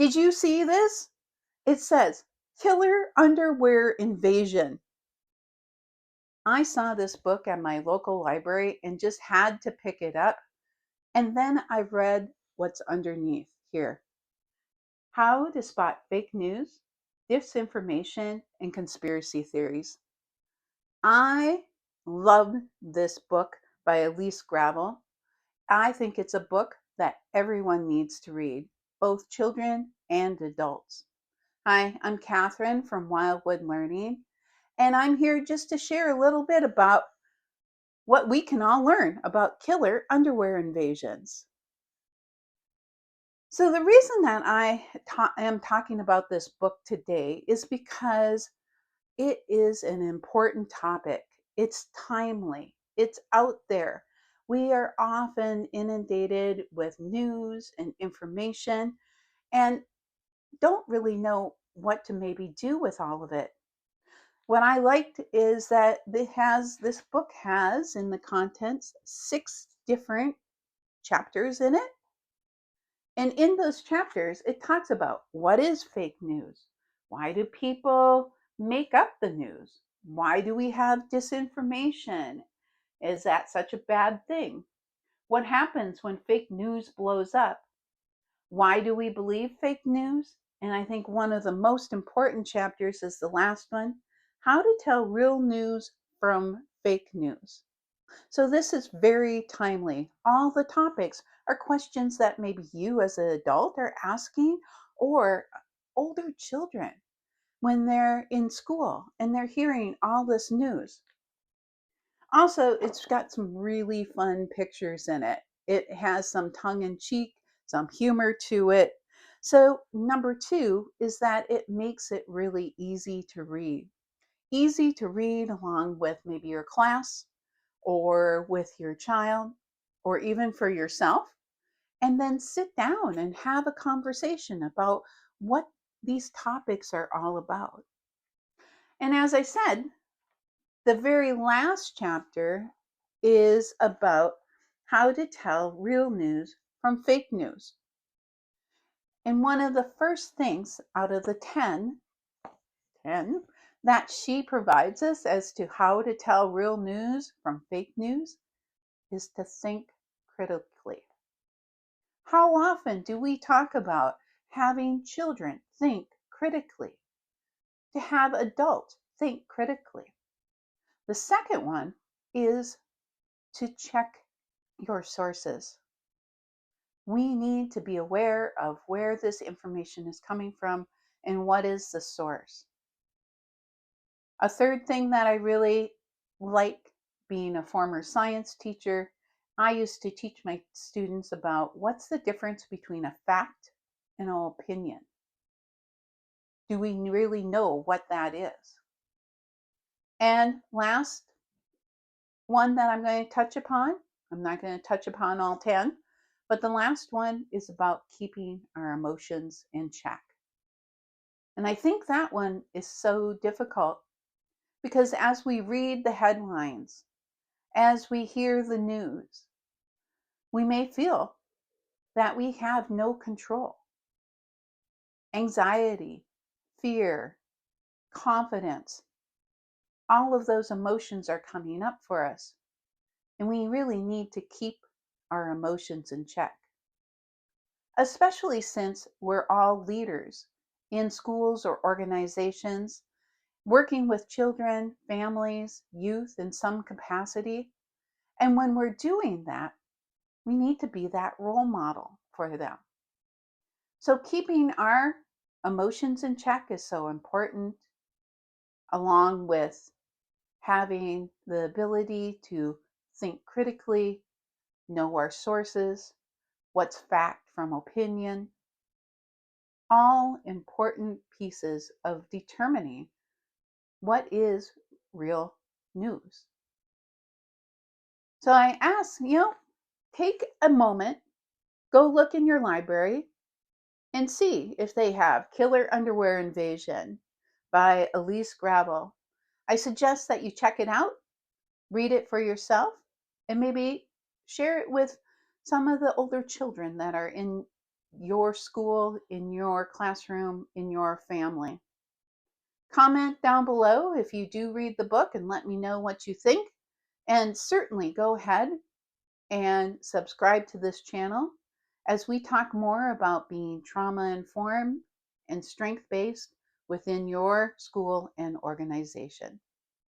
Did you see this? It says killer underwear invasion. I saw this book at my local library and just had to pick it up. And then I read what's underneath here: how to spot fake news, disinformation, and conspiracy theories. I love this book by Elise Gravel. I think it's a book that everyone needs to read, both children and adults. Hi, I'm Catherine from Wildwood Learning, and I'm here just to share a little bit about what we can all learn about killer underwear invasions. So, the reason that am talking about this book today is because it is an important topic. It's timely, it's out there. We are often inundated with news and information and don't really know what to maybe do with all of it. What I liked is that this book has in the contents 6 different chapters in it. And in those chapters, it talks about what is fake news? Why do people make up the news? Why do we have disinformation? Is that such a bad thing? What happens when fake news blows up? Why do we believe fake news? And I think one of the most important chapters is the last one: how to tell real news from fake news. So this is very timely. All the topics are questions that maybe you as an adult are asking, or older children when they're in school and they're hearing all this news. Also, it's got some really fun pictures in it. It has some tongue in cheek, some humor to it. So, number 2 is that it makes it really easy to read. Easy to read along with maybe your class or with your child or even for yourself. And then sit down and have a conversation about what these topics are all about. And as I said, the very last chapter is about how to tell real news from fake news. And one of the first things out of the 10 that she provides us as to how to tell real news from fake news is to think critically. How often do we talk about having children think critically, to have adults think critically? The second one is to check your sources. We need to be aware of where this information is coming from and what is the source. A third thing that I really like, being a former science teacher, I used to teach my students about what's the difference between a fact and an opinion. Do we really know what that is? And last one that I'm going to touch upon, I'm not going to touch upon all 10, but the last one is about keeping our emotions in check. And I think that one is so difficult because as we read the headlines, as we hear the news, we may feel that we have no control. Anxiety, fear, confidence, all of those emotions are coming up for us. And we really need to keep our emotions in check, especially since we're all leaders in schools or organizations, working with children, families, youth in some capacity. And when we're doing that, we need to be that role model for them. So keeping our emotions in check is so important, along with having the ability to think critically, know our sources, what's fact from opinion, all important pieces of determining what is real news. So I ask, take a moment, go look in your library and see if they have Killer Underwear Invasion by Elise Gravel. I suggest that you check it out, read it for yourself, and maybe share it with some of the older children that are in your school, in your classroom, in your family. Comment down below if you do read the book and let me know what you think. And certainly go ahead and subscribe to this channel as we talk more about being trauma informed and strength based within your school and organization.